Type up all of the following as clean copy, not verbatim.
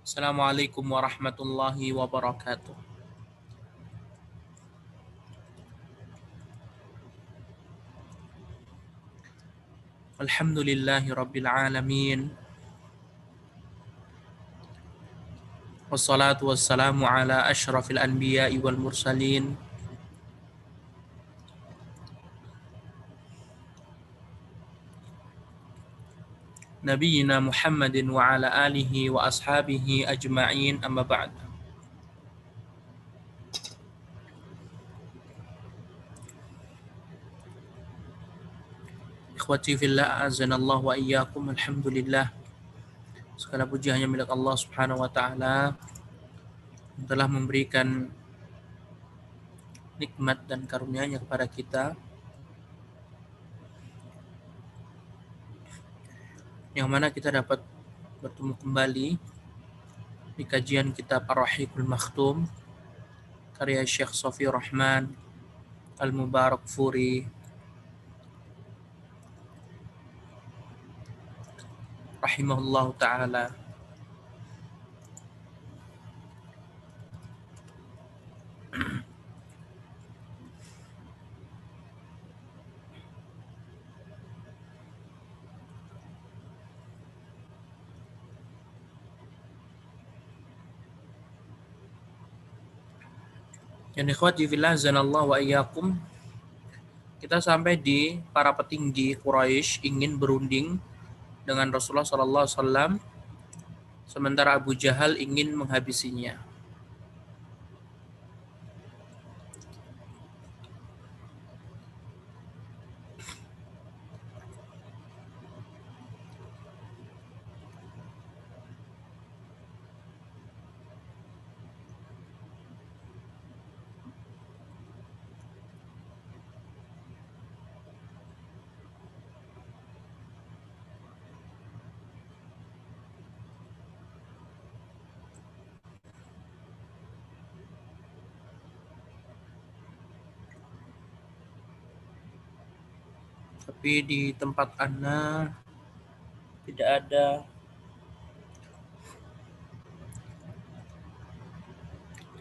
Assalamualaikum warahmatullahi wabarakatuh. Alhamdulillahi rabbil alamin. Wassalatu wassalamu ala ashrafil anbiya'i wal mursalin. Nabiyyina Muhammadin wa ala alihi wa ashabihi ajma'in amma ba'd. Ikhwati fillah azanallahu wa iyyakum. Alhamdulillah. Segala puji hanya milik Allah Subhanahu wa taala yang telah memberikan nikmat dan karunia-Nya kepada kita, yang mana kita dapat bertemu kembali di kajian kitab Ar-Rahiqul Makhtum karya Syekh Sofi Rahman Al-Mubarak Furi rahimahullah ta'ala. Yang ikhwati fillah zanallahu wa iyyakum, kita sampai di para petinggi Quraisy ingin berunding dengan Rasulullah sallallahu alaihi wasallam, sementara Abu Jahal ingin menghabisinya. Tapi di tempat Ana tidak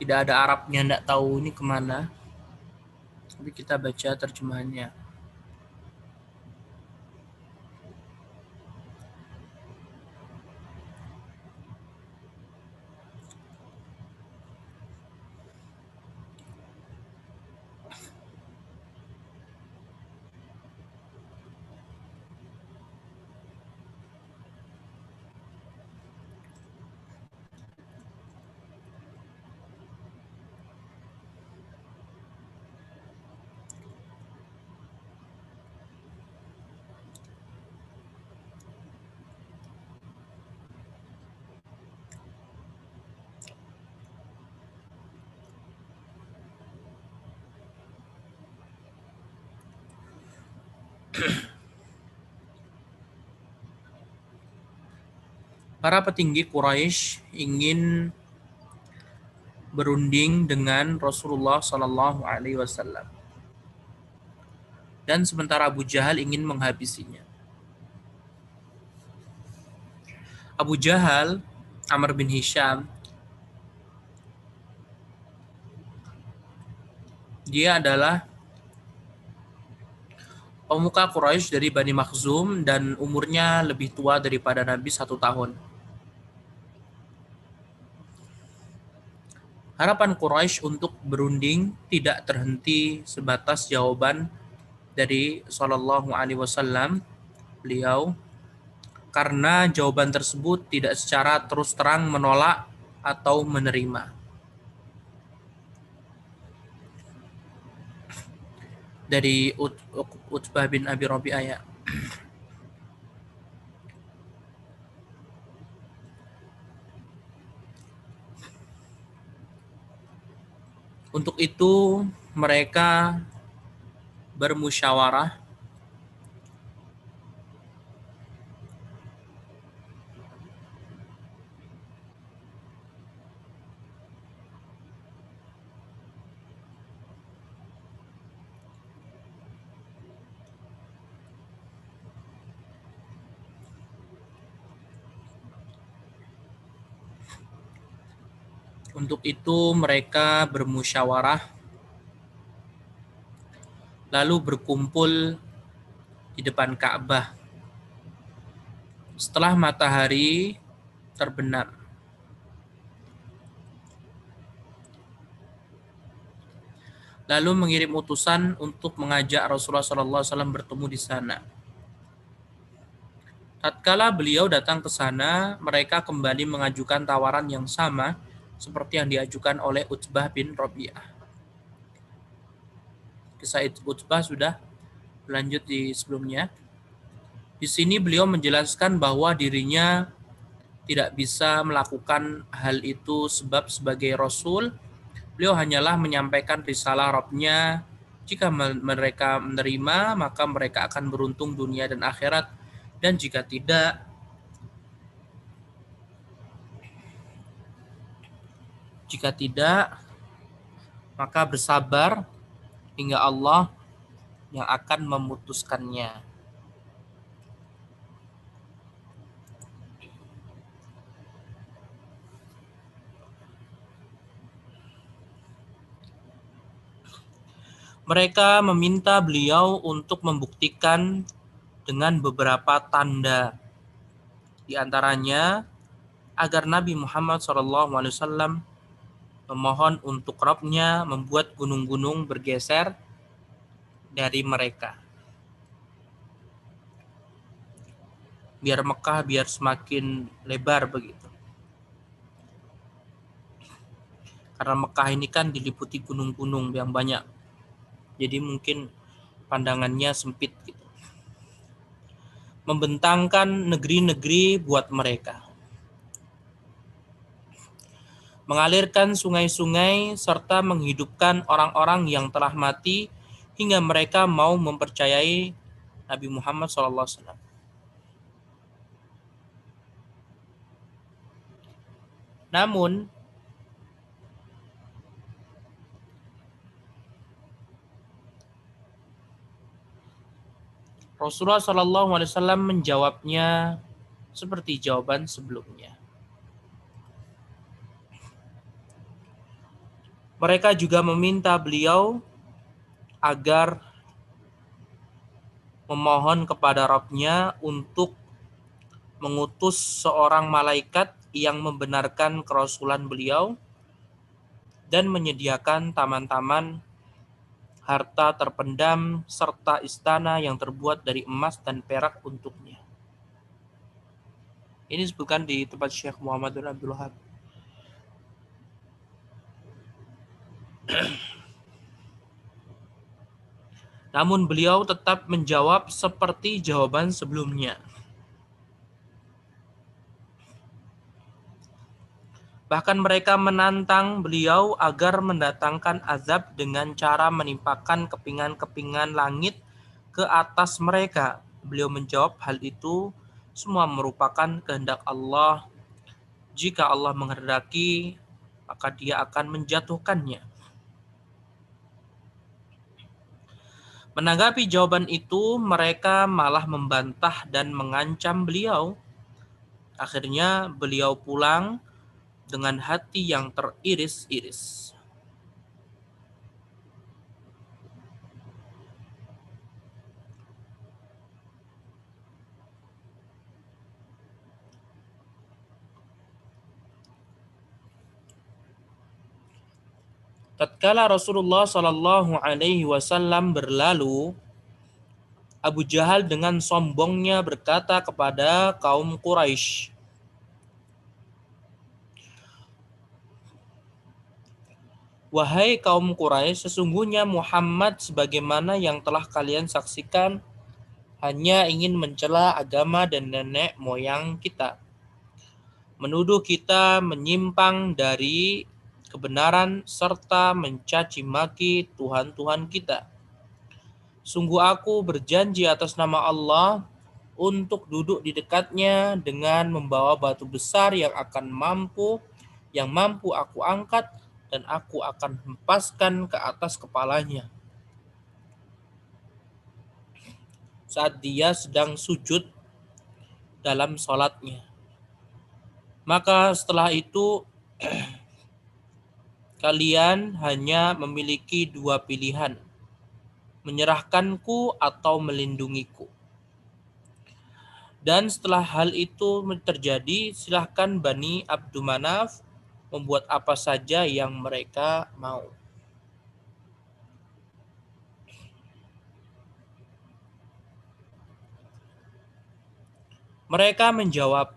ada Arabnya, tidak tahu ini kemana. Tapi kita baca terjemahannya. Para petinggi Quraisy ingin berunding dengan Rasulullah sallallahu alaihi wasallam, dan sementara Abu Jahal ingin menghabisinya. Abu Jahal, Amr bin Hisham, dia adalah pemuka Quraisy dari Bani Makhzum dan umurnya lebih tua daripada Nabi 1 tahun. Harapan Quraisy untuk berunding tidak terhenti sebatas jawaban dari Shallallahu Alaihi Wasallam, beliau, karena jawaban tersebut tidak secara terus terang menolak atau menerima. Dari Utbah bin Abi Rabi'ah, ya. Untuk itu mereka bermusyawarah Untuk itu mereka bermusyawarah lalu berkumpul di depan Ka'bah setelah matahari terbenam. Lalu mengirim utusan untuk mengajak Rasulullah SAW bertemu di sana. Tatkala beliau datang ke sana, mereka kembali mengajukan tawaran yang sama seperti yang diajukan oleh Utbah bin Rabi'ah. Kisah Utbah sudah berlanjut di sebelumnya. Di sini beliau menjelaskan bahwa dirinya tidak bisa melakukan hal itu sebab sebagai Rasul, beliau hanyalah menyampaikan risalah Rabb-nya. Jika mereka menerima, maka mereka akan beruntung dunia dan akhirat. Dan jika tidak, maka bersabar hingga Allah yang akan memutuskannya. Mereka meminta beliau untuk membuktikan dengan beberapa tanda. Di antaranya, agar Nabi Muhammad SAW memohon untuk Rabb-nya membuat gunung-gunung bergeser dari mereka. Biar Mekah biar semakin lebar begitu. Karena Mekah ini kan diliputi gunung-gunung yang banyak. Jadi mungkin pandangannya sempit gitu. Membentangkan negeri-negeri buat mereka. Mengalirkan sungai-sungai serta menghidupkan orang-orang yang telah mati hingga mereka mau mempercayai Nabi Muhammad SAW. Namun Rasulullah SAW menjawabnya seperti jawaban sebelumnya. Mereka juga meminta beliau agar memohon kepada Rabb-nya untuk mengutus seorang malaikat yang membenarkan kerasulan beliau dan menyediakan taman-taman, harta terpendam, serta istana yang terbuat dari emas dan perak untuknya. Ini disebutkan di tempat Syekh Muhammad bin Abdul Wahab. Namun beliau tetap menjawab seperti jawaban sebelumnya. Bahkan mereka menantang beliau agar mendatangkan azab dengan cara menimpakan kepingan-kepingan langit ke atas mereka. Beliau menjawab hal itu semua merupakan kehendak Allah. Jika Allah menghendaki, maka Dia akan menjatuhkannya. Menanggapi jawaban itu, mereka malah membantah dan mengancam beliau. Akhirnya beliau pulang dengan hati yang teriris-iris. Tatkala Rasulullah Shallallahu Alaihi Wasallam berlalu, Abu Jahal dengan sombongnya berkata kepada kaum Quraisy, "Wahai kaum Quraisy, sesungguhnya Muhammad sebagaimana yang telah kalian saksikan hanya ingin mencela agama dan nenek moyang kita, menuduh kita menyimpang dari kebenaran serta mencaci maki Tuhan-Tuhan kita. Sungguh aku berjanji atas nama Allah untuk duduk di dekatnya dengan membawa batu besar yang mampu aku angkat dan aku akan hempaskan ke atas kepalanya saat dia sedang sujud dalam sholatnya. Maka setelah itu kalian hanya memiliki dua pilihan, menyerahkanku atau melindungiku. Dan setelah hal itu terjadi, silahkan Bani Abdul Manaf membuat apa saja yang mereka mau. Mereka menjawab,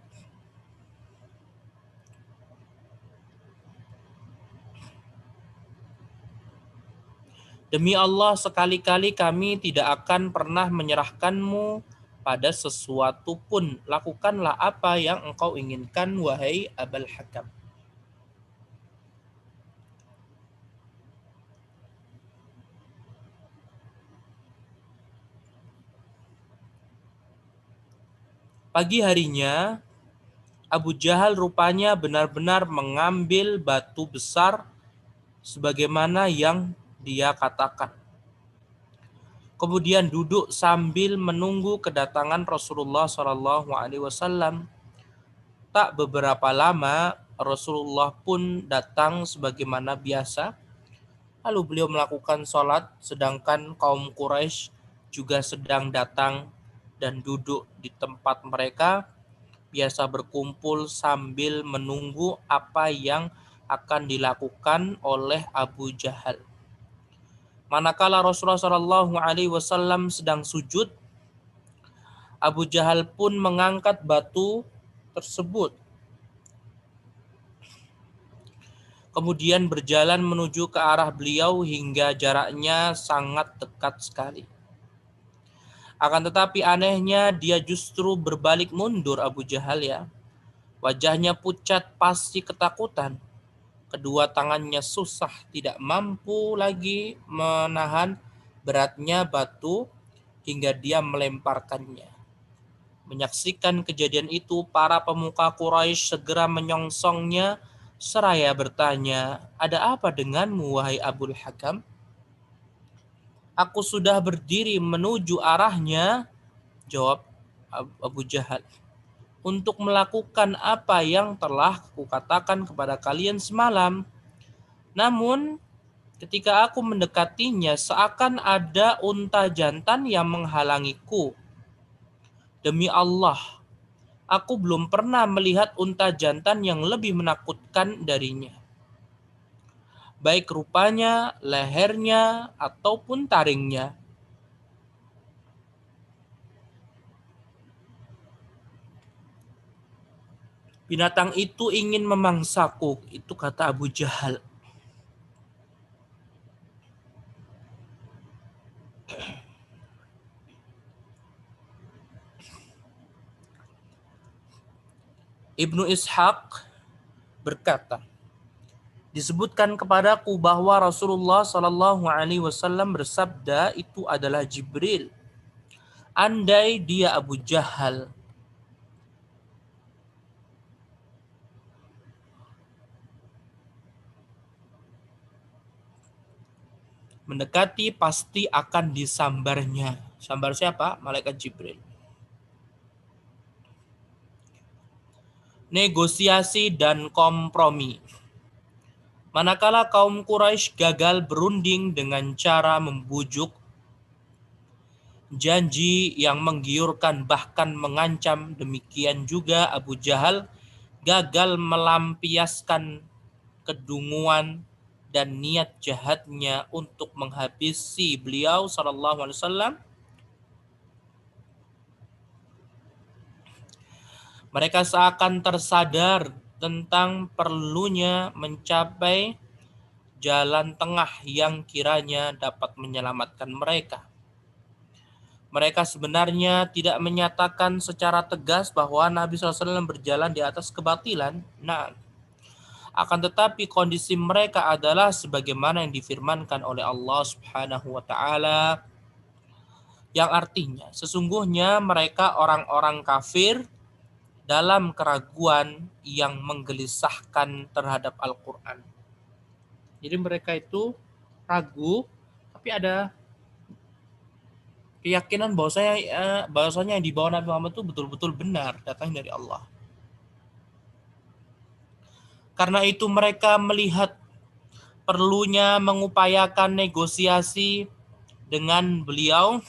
demi Allah, sekali-kali kami tidak akan pernah menyerahkanmu pada sesuatu pun. Lakukanlah apa yang engkau inginkan, wahai Abul Hakam. Pagi harinya, Abu Jahal rupanya benar-benar mengambil batu besar sebagaimana yang dia katakan. Kemudian duduk sambil menunggu kedatangan Rasulullah SAW. Tak beberapa lama, Rasulullah pun datang sebagaimana biasa. Lalu beliau melakukan sholat, sedangkan kaum Quraisy juga sedang datang dan duduk di tempat mereka, biasa berkumpul sambil menunggu apa yang akan dilakukan oleh Abu Jahal. Manakala Rasulullah SAW sedang sujud, Abu Jahal pun mengangkat batu tersebut, kemudian berjalan menuju ke arah beliau hingga jaraknya sangat dekat sekali. Akan tetapi anehnya dia justru berbalik mundur, Abu Jahal ya. Wajahnya pucat pasti ketakutan. Kedua tangannya susah, tidak mampu lagi menahan beratnya batu hingga dia melemparkannya. Menyaksikan kejadian itu, para pemuka Quraisy segera menyongsongnya seraya bertanya, "Ada apa denganmu, wahai Abul Hakam?" "Aku sudah berdiri menuju arahnya," jawab Abu Jahal, "untuk melakukan apa yang telah kukatakan kepada kalian semalam. Namun, ketika aku mendekatinya, seakan ada unta jantan yang menghalangiku. Demi Allah, aku belum pernah melihat unta jantan yang lebih menakutkan darinya. Baik rupanya, lehernya, ataupun taringnya. Binatang itu ingin memangsaku," itu kata Abu Jahal. Ibnu Ishaq berkata, disebutkan kepadaku bahwa Rasulullah SAW bersabda, itu adalah Jibril. Andai dia Abu Jahal mendekati, pasti akan disambarnya. Sambar siapa? Malaikat Jibril. Negosiasi dan kompromi. Manakala kaum Quraisy gagal berunding dengan cara membujuk, janji yang menggiurkan bahkan mengancam, demikian juga Abu Jahal gagal melampiaskan kedunguan dan niat jahatnya untuk menghabisi beliau sallallahu alaihi wasallam. Mereka seakan tersadar tentang perlunya mencapai jalan tengah yang kiranya dapat menyelamatkan mereka. Mereka sebenarnya tidak menyatakan secara tegas bahwa Nabi SAW berjalan di atas kebatilan. Nah, akan tetapi kondisi mereka adalah sebagaimana yang difirmankan oleh Allah Subhanahu wa taala, yang artinya sesungguhnya mereka orang-orang kafir dalam keraguan yang menggelisahkan terhadap Al-Quran. Jadi mereka itu ragu, tapi ada keyakinan bahwasanya yang dibawa Nabi Muhammad itu betul-betul benar, datang dari Allah. Karena itu mereka melihat perlunya mengupayakan negosiasi dengan beliau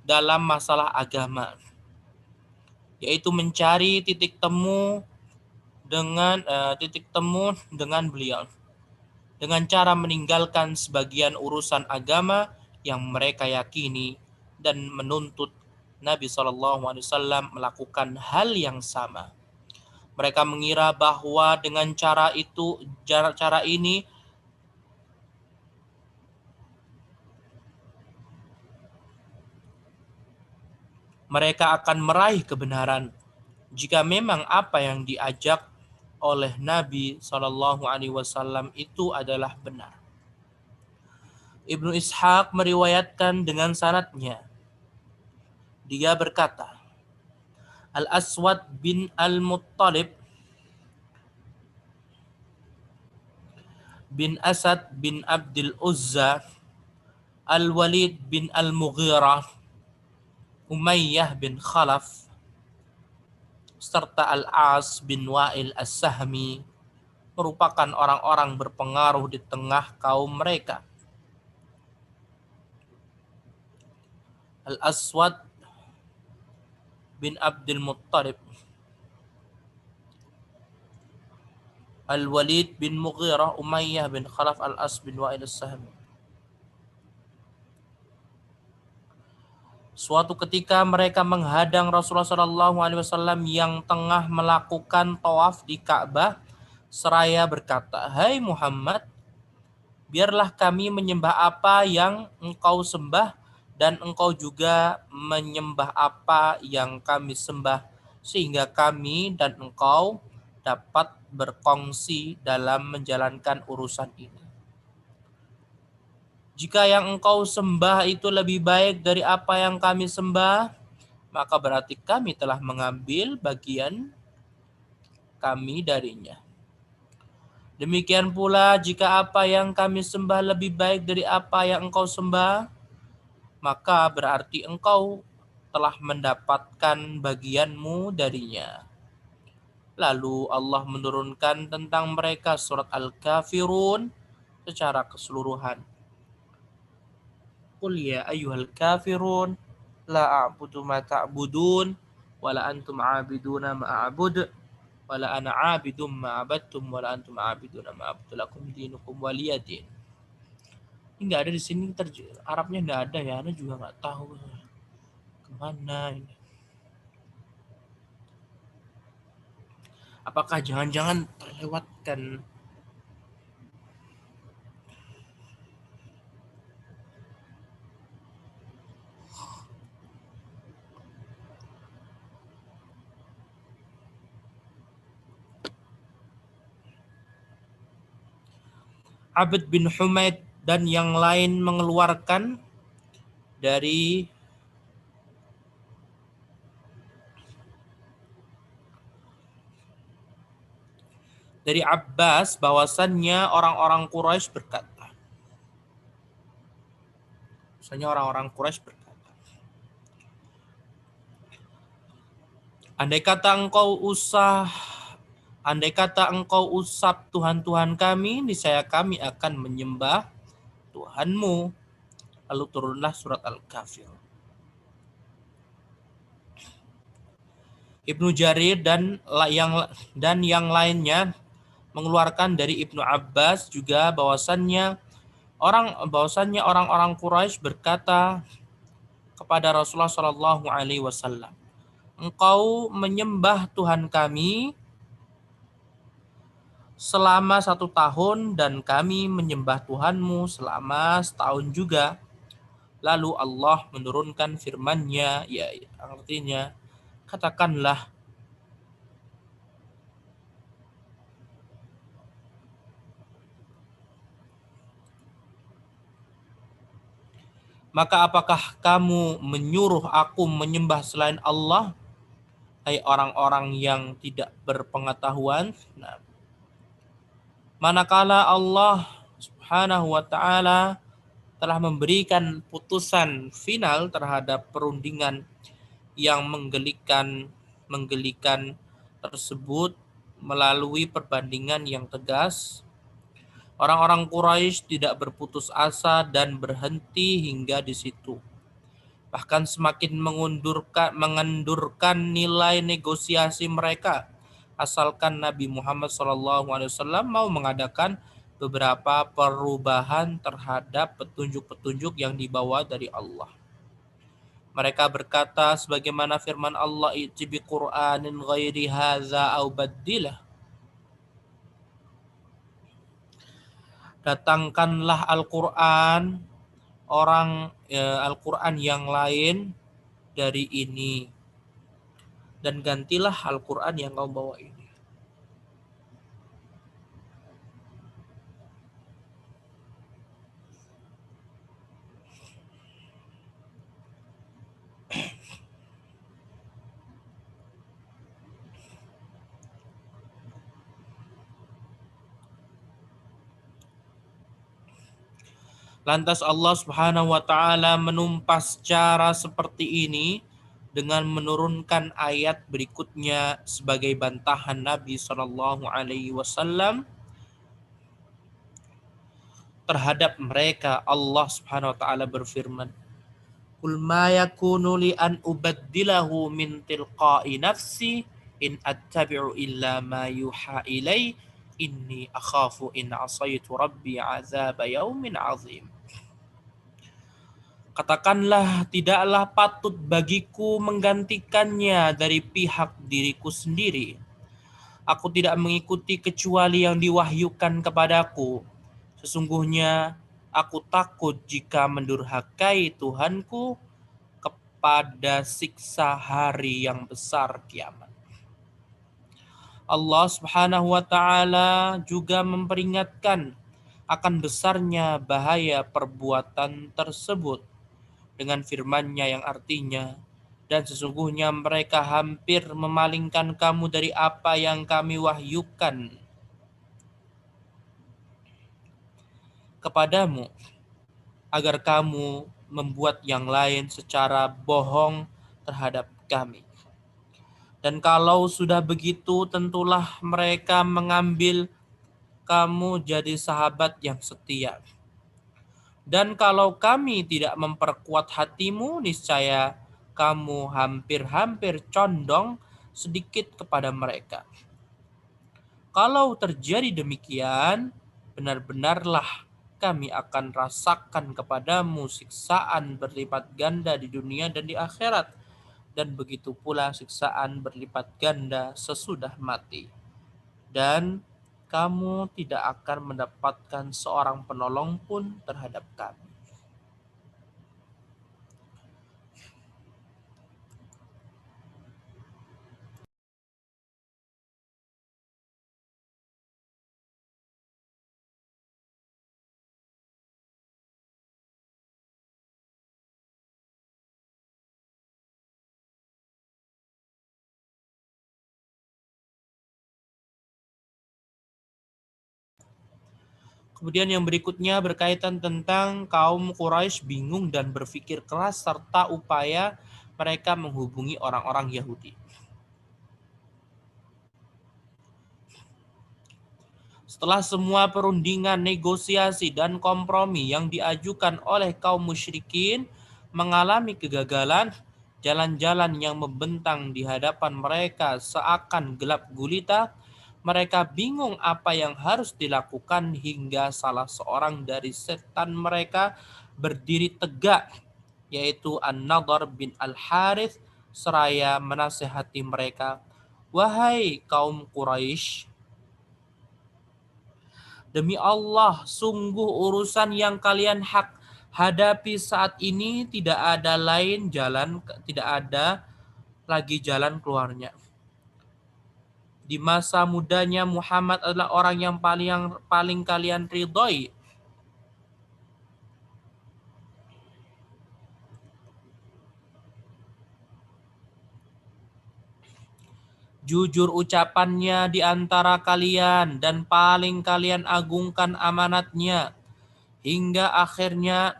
dalam masalah agama, yaitu mencari titik temu dengan beliau dengan cara meninggalkan sebagian urusan agama yang mereka yakini dan menuntut Nabi SAW melakukan hal yang sama. Mereka mengira bahwa dengan cara ini mereka akan meraih kebenaran. Jika memang apa yang diajak oleh Nabi SAW itu adalah benar. Ibnu Ishaq meriwayatkan dengan sanadnya. Dia berkata, Al-Aswad bin Al-Muttalib bin Asad bin Abdul Uzza, Al-Walid bin Al-Mughirah, Umayyah bin Khalaf, serta Al-As bin Wa'il As-Sahmi merupakan orang-orang berpengaruh di tengah kaum mereka. Al-Aswad bin Abdul Muttalib, Al-Walid bin Mughirah, Umayyah bin Khalaf, Al-As bin Wa'il As-Sahmi. Suatu ketika mereka menghadang Rasulullah SAW yang tengah melakukan tawaf di Ka'bah seraya berkata, "Hai Muhammad, biarlah kami menyembah apa yang engkau sembah dan engkau juga menyembah apa yang kami sembah sehingga kami dan engkau dapat berkongsi dalam menjalankan urusan ini. Jika yang engkau sembah itu lebih baik dari apa yang kami sembah, maka berarti kami telah mengambil bagian kami darinya. Demikian pula jika apa yang kami sembah lebih baik dari apa yang engkau sembah, maka berarti engkau telah mendapatkan bagianmu darinya." Lalu Allah menurunkan tentang mereka surat Al-Kafirun secara keseluruhan. Qul ya ayyuhal kafirun la a'budu ma ta'budun wa la antum 'abiduna ma a'bud wa la ana 'abidum ma 'abadtum wa la antum 'abiduna ma a'budu lakum dinukum waliyadin. Enggak ada di sini, Arabnya enggak ada ya, Ana juga enggak tahu kemana ini. Apakah jangan-jangan terlewatkan? Abd bin Humaid dan yang lain mengeluarkan dari Abbas bahwasannya orang-orang Quraisy berkata. Andai kata engkau usap Tuhan-Tuhan kami, niscaya kami akan menyembah Tuhanmu. Lalu turunlah surat Al-Kafir. Ibnu Jarir dan yang lainnya mengeluarkan dari Ibnu Abbas juga bahwasannya orang-orang Quraisy berkata kepada Rasulullah SAW, "Engkau menyembah Tuhan kami selama 1 tahun dan kami menyembah Tuhanmu selama setahun juga." Lalu Allah menurunkan firman-Nya, ya artinya, katakanlah, maka apakah kamu menyuruh aku menyembah selain Allah, hai orang-orang yang tidak berpengetahuan? Nah, manakala Allah Subhanahu wa taala telah memberikan putusan final terhadap perundingan yang menggelikan tersebut melalui perbandingan yang tegas, Orang-orang Quraisy tidak berputus asa dan berhenti hingga di situ. Bahkan semakin mengendurkan nilai negosiasi mereka, asalkan Nabi Muhammad SAW mau mengadakan beberapa perubahan terhadap petunjuk-petunjuk yang dibawa dari Allah. Mereka berkata sebagaimana firman Allah, "I'ti bi Qur'anin ghairi hadza au baddilah." Datangkanlah Al-Qur'an Al-Qur'an yang lain dari ini dan gantilah Al-Qur'an yang kau bawa ini. Lantas Allah Subhanahu wa taala menumpas cara seperti ini dengan menurunkan ayat berikutnya sebagai bantahan Nabi Shallallahu alaihi wasallam terhadap mereka. Allah Subhanahu wa taala berfirman, "Qul ma yakunu li an ubaddilahu min tilqa'i nafsi in attabi'u illa ma yuha ilai inni akhafu in asaitu rabbi azab yaumin azim." Katakanlah, tidaklah patut bagiku menggantikannya dari pihak diriku sendiri. Aku tidak mengikuti kecuali yang diwahyukan kepadaku. Sesungguhnya aku takut jika mendurhakai Tuhanku kepada siksa hari yang besar kiamat. Allah Subhanahu wa taala juga memperingatkan akan besarnya bahaya perbuatan tersebut dengan firman-Nya yang artinya, dan sesungguhnya mereka hampir memalingkan kamu dari apa yang kami wahyukan kepadamu, agar kamu membuat yang lain secara bohong terhadap kami. Dan kalau sudah begitu, tentulah mereka mengambil kamu jadi sahabat yang setia. Dan kalau kami tidak memperkuat hatimu, niscaya kamu hampir-hampir condong sedikit kepada mereka. Kalau terjadi demikian, benar-benarlah kami akan rasakan kepadamu siksaan berlipat ganda di dunia dan di akhirat, dan begitu pula siksaan berlipat ganda sesudah mati. Dan kamu tidak akan mendapatkan seorang penolong pun terhadap kami. Kemudian yang berikutnya berkaitan tentang kaum Quraisy bingung dan berpikir keras serta upaya mereka menghubungi orang-orang Yahudi. Setelah semua perundingan, negosiasi, dan kompromi yang diajukan oleh kaum musyrikin mengalami kegagalan, jalan-jalan yang membentang di hadapan mereka seakan gelap gulita, mereka bingung apa yang harus dilakukan hingga salah seorang dari setan mereka berdiri tegak, yaitu An-Nadhr bin Al-Harith, seraya menasihati mereka, "Wahai kaum Quraisy, demi Allah, sungguh urusan yang kalian hadapi saat ini tidak ada lagi jalan keluarnya. Di masa mudanya Muhammad adalah orang yang paling kalian ridhoi. Jujur ucapannya di antara kalian dan paling kalian agungkan amanatnya. Hingga akhirnya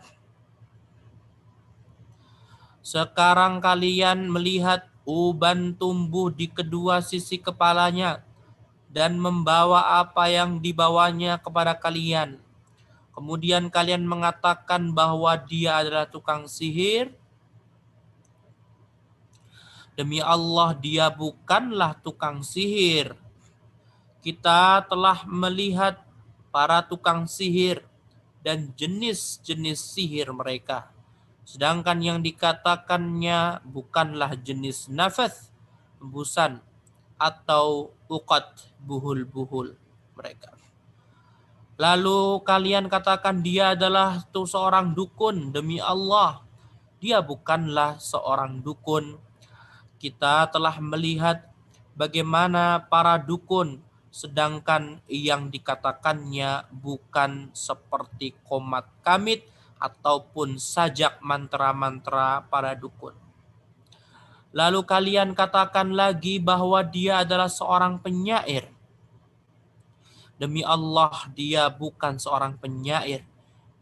sekarang kalian melihat uban tumbuh di kedua sisi kepalanya dan membawa apa yang dibawanya kepada kalian. Kemudian kalian mengatakan bahwa dia adalah tukang sihir. Demi Allah, dia bukanlah tukang sihir. Kita telah melihat para tukang sihir dan jenis-jenis sihir mereka. Sedangkan yang dikatakannya bukanlah jenis nafas, hembusan, atau uqat, buhul-buhul mereka. Lalu kalian katakan dia adalah seorang dukun. Demi Allah, dia bukanlah seorang dukun. Kita telah melihat bagaimana para dukun, sedangkan yang dikatakannya bukan seperti komat kamit ataupun sajak mantra-mantra para dukun. Lalu kalian katakan lagi bahwa dia adalah seorang penyair. Demi Allah, dia bukan seorang penyair.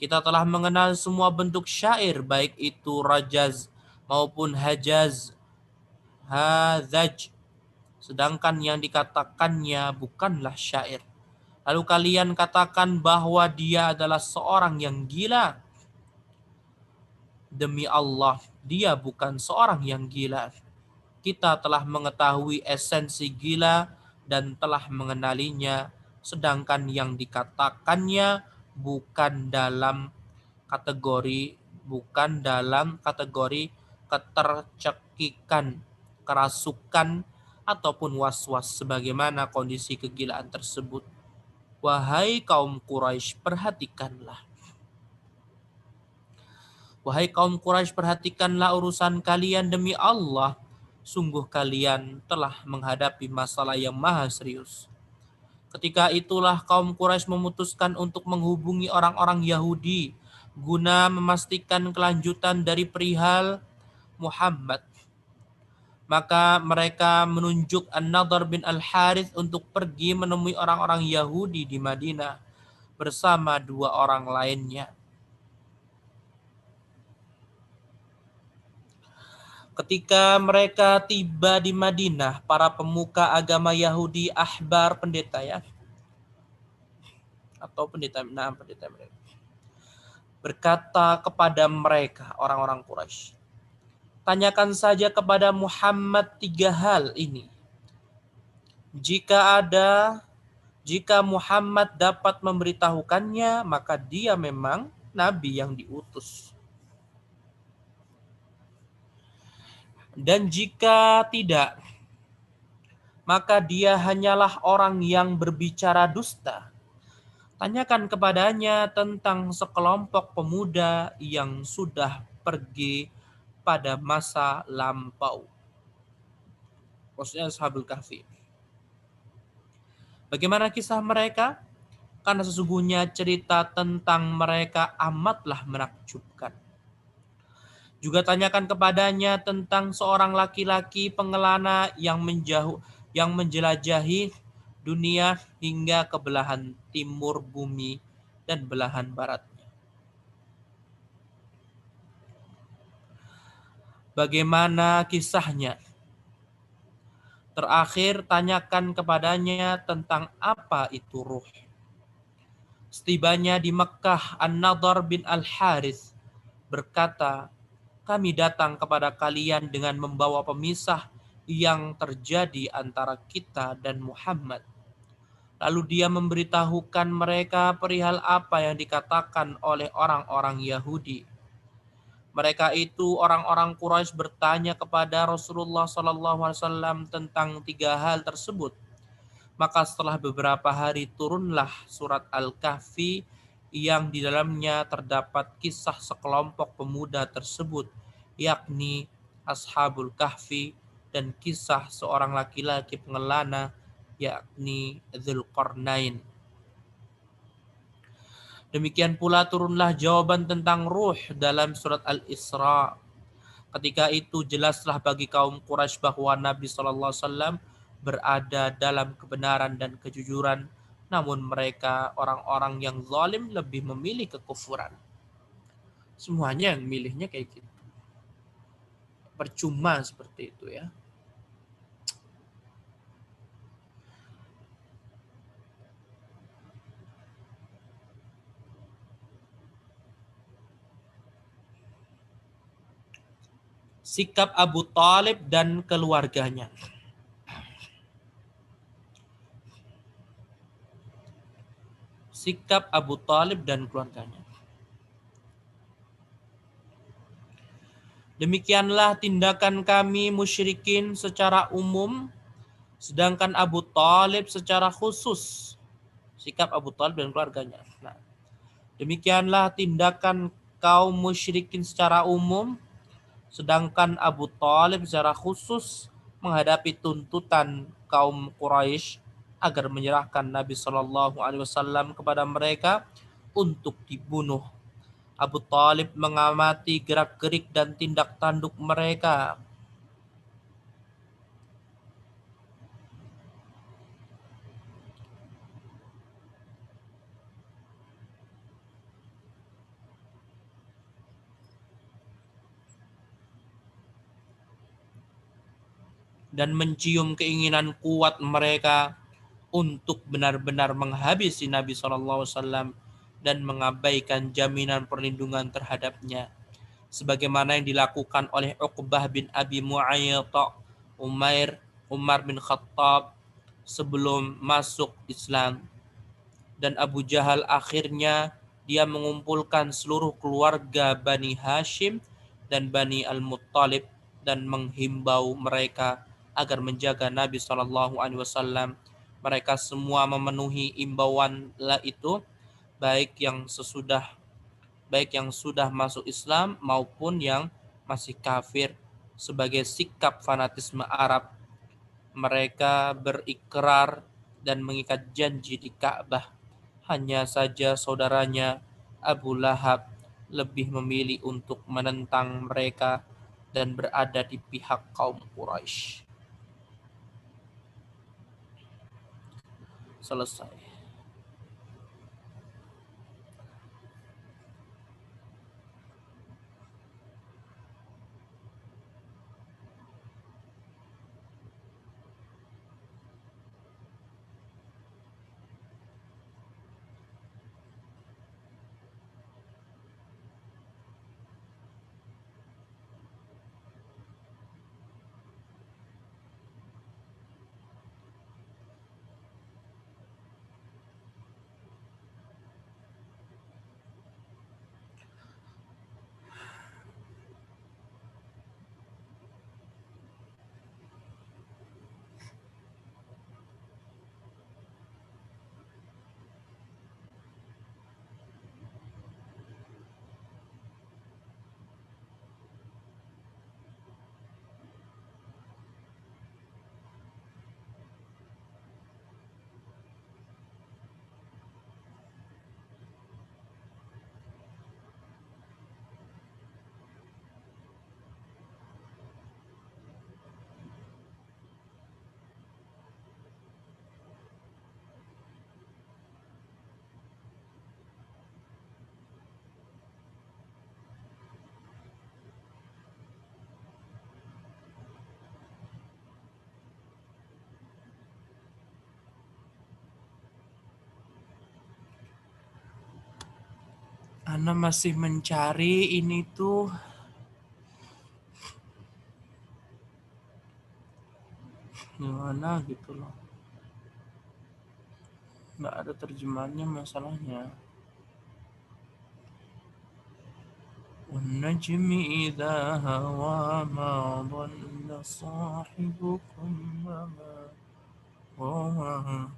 Kita telah mengenal semua bentuk syair, baik itu rajaz maupun hajaz, hadzaj. Sedangkan yang dikatakannya bukanlah syair. Lalu kalian katakan bahwa dia adalah seorang yang gila. Demi Allah, dia bukan seorang yang gila. Kita telah mengetahui esensi gila dan telah mengenalinya, sedangkan yang dikatakannya bukan dalam kategori ketercekikan, kerasukan, ataupun was-was sebagaimana kondisi kegilaan tersebut. Wahai kaum Quraisy, perhatikanlah. Wahai kaum Quraisy, perhatikanlah urusan kalian demi Allah. Sungguh kalian telah menghadapi masalah yang maha serius. Ketika itulah kaum Quraisy memutuskan untuk menghubungi orang-orang Yahudi guna memastikan kelanjutan dari perihal Muhammad. Maka mereka menunjuk An-Nadhr bin Al-Harith untuk pergi menemui orang-orang Yahudi di Madinah bersama dua orang lainnya. Ketika mereka tiba di Madinah, para pemuka agama Yahudi, ahbar, pendeta ya, atau pendeta mereka, berkata kepada mereka, orang-orang Quraisy, tanyakan saja kepada Muhammad 3 hal ini. Jika Muhammad dapat memberitahukannya, maka dia memang nabi yang diutus. Dan jika tidak, maka dia hanyalah orang yang berbicara dusta. Tanyakan kepadanya tentang sekelompok pemuda yang sudah pergi pada masa lampau. Maksudnya Ashabul Kahfi. Bagaimana kisah mereka? Karena sesungguhnya cerita tentang mereka amatlah menakjubkan. Juga tanyakan kepadanya tentang seorang laki-laki pengelana yang menjelajahi dunia hingga ke belahan timur bumi dan belahan baratnya. Bagaimana kisahnya? Terakhir, tanyakan kepadanya tentang apa itu ruh. Setibanya di Mekkah, An-Nadhr bin Al-Harith berkata, kami datang kepada kalian dengan membawa pemisah yang terjadi antara kita dan Muhammad. Lalu dia memberitahukan mereka perihal apa yang dikatakan oleh orang-orang Yahudi. Mereka itu orang-orang Quraisy bertanya kepada Rasulullah SAW tentang 3 hal tersebut. Maka setelah beberapa hari turunlah surat Al-Kahfi yang di dalamnya terdapat kisah sekelompok pemuda tersebut, yakni Ashabul Kahfi, dan kisah seorang laki-laki pengelana, yakni Dzulqarnain. Demikian pula turunlah jawaban tentang ruh dalam surat Al-Isra. Ketika itu jelaslah bagi kaum Quraisy bahwa Nabi SAW berada dalam kebenaran dan kejujuran, namun mereka orang-orang yang zalim lebih memilih kekufuran. Semuanya yang milihnya kayak gitu. Percuma seperti itu ya. Sikap Abu Thalib dan keluarganya. Sikap Abu Thalib dan keluarganya. Demikianlah tindakan kami musyrikin secara umum, sedangkan Abu Thalib secara khusus. Sikap Abu Thalib dan keluarganya. Nah, demikianlah tindakan kaum musyrikin secara umum, sedangkan Abu Thalib secara khusus menghadapi tuntutan kaum Quraisy agar menyerahkan Nabi Shallallahu Alaihi Wasallam kepada mereka untuk dibunuh. Abu Thalib mengamati gerak-gerik dan tindak tanduk mereka. Dan mencium keinginan kuat mereka untuk benar-benar menghabisi Nabi SAW dan mengabaikan jaminan perlindungan terhadapnya, sebagaimana yang dilakukan oleh Uqbah bin Abi Mu'ayyid, Umar bin Khattab sebelum masuk Islam. Dan Abu Jahal akhirnya dia mengumpulkan seluruh keluarga Bani Hashim dan Bani Al-Muttalib dan menghimbau mereka agar menjaga Nabi Shallallahu Alaihi Wasallam. Mereka semua memenuhi imbauan itu, baik yang sudah masuk Islam maupun yang masih kafir. Sebagai sikap fanatisme Arab, mereka berikrar dan mengikat janji di Ka'bah. Hanya saja saudaranya Abu Lahab lebih memilih untuk menentang mereka dan berada di pihak kaum Quraisy. Selesai. Ana masih mencari ini tuh gimana gitu loh. Nggak ada terjemahannya masalahnya. والنجم إذا هوى ما ضل صاحبكم وما غوى.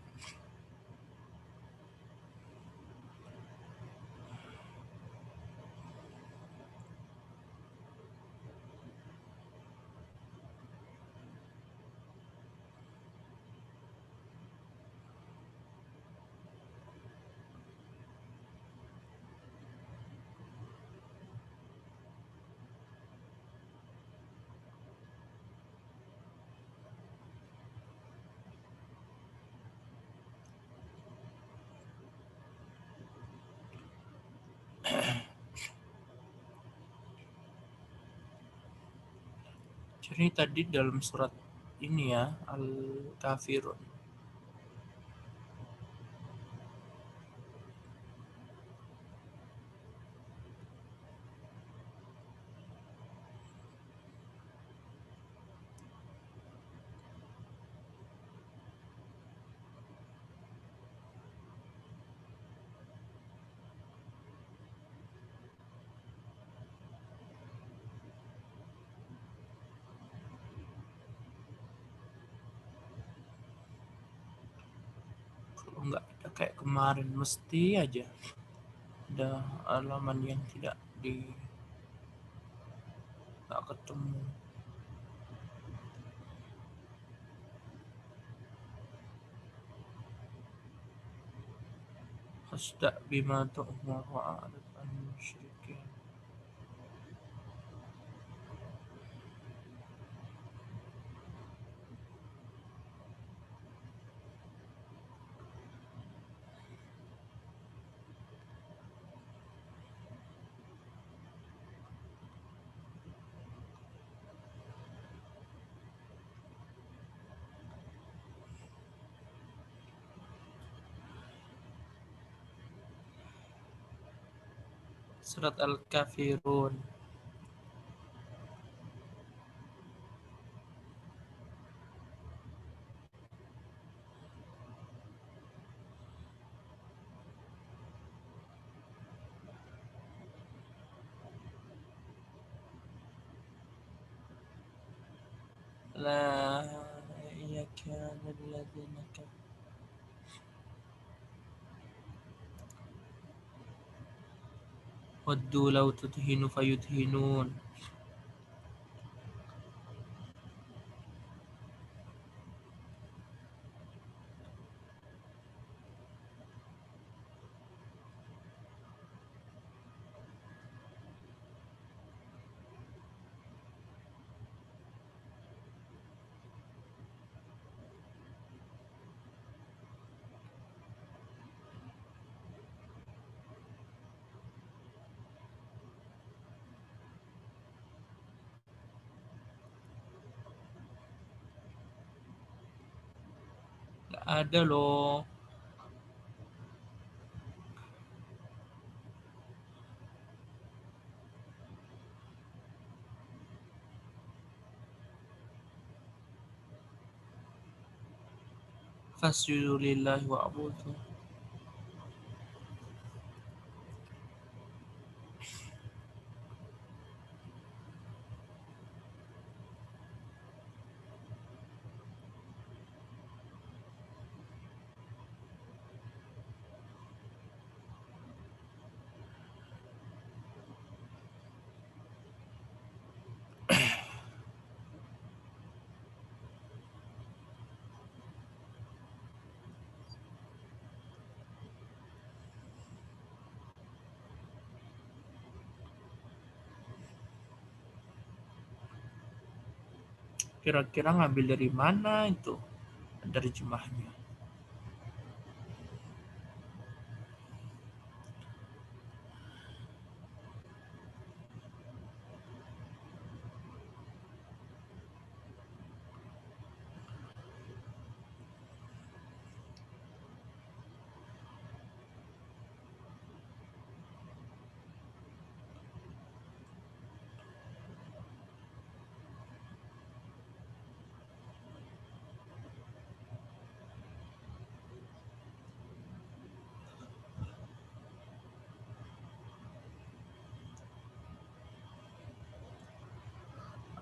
Jadi tadi dalam surat ini ya, Al-Kafirun. nggak ada kayak kemarin, mesti aja ada halaman yang tidak di nggak ketemu. Fasda bima tu'mar wa a'rid an musyrikin. Surat Al-Kafirun. La yakana alladhina kafaru waddu law tudhinu fayudhinun. Nggak ada loh. Fasjudu lillahi wa'budu. Kira-kira ngambil dari mana itu? Dari jemahnya.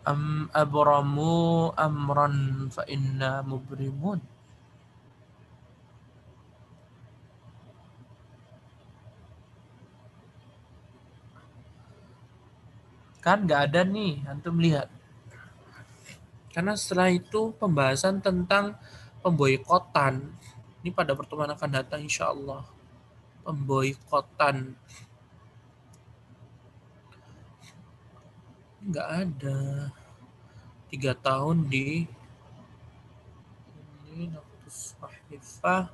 Am abramu amran fa inna mubrimun. Kan nggak ada nih, antum lihat. Karena setelah itu pembahasan tentang pemboikotan. Ini pada pertemuan akan datang insya Allah. Pemboikotan. Nggak ada. 3 tahun di ini Naftus Sahifah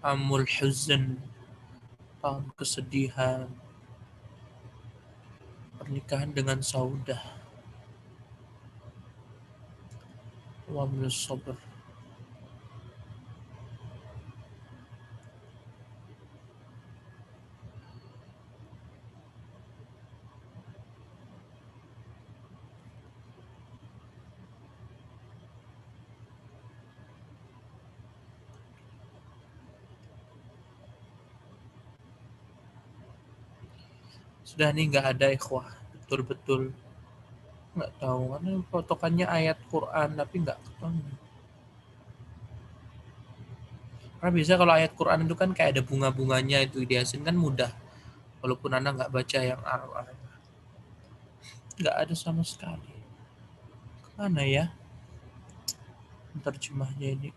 Amul Huzn, tahun kesedihan, pernikahan dengan Saudah, Wamil Sabr. Sudah nih nggak ada ikhwah, betul-betul nggak tahu karena potokannya ayat Quran tapi nggak ketemu. Karena biasa kalau ayat Quran itu kan kayak ada bunga-bunganya itu di Yasin kan mudah. Walaupun Anda nggak baca yang Arab, nggak ada sama sekali. Mana ya terjemahnya ini?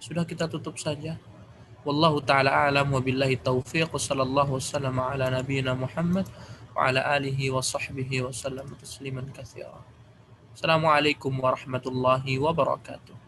Sudah kita tutup saja. Wallahu taala alam wa billahi taufiq wa sallallahu wasallam ala nabiyyina Muhammad wa ala alihi wa sahbihi wa sallam tasliman katsira. Assalamualaikum warahmatullahi wabarakatuh.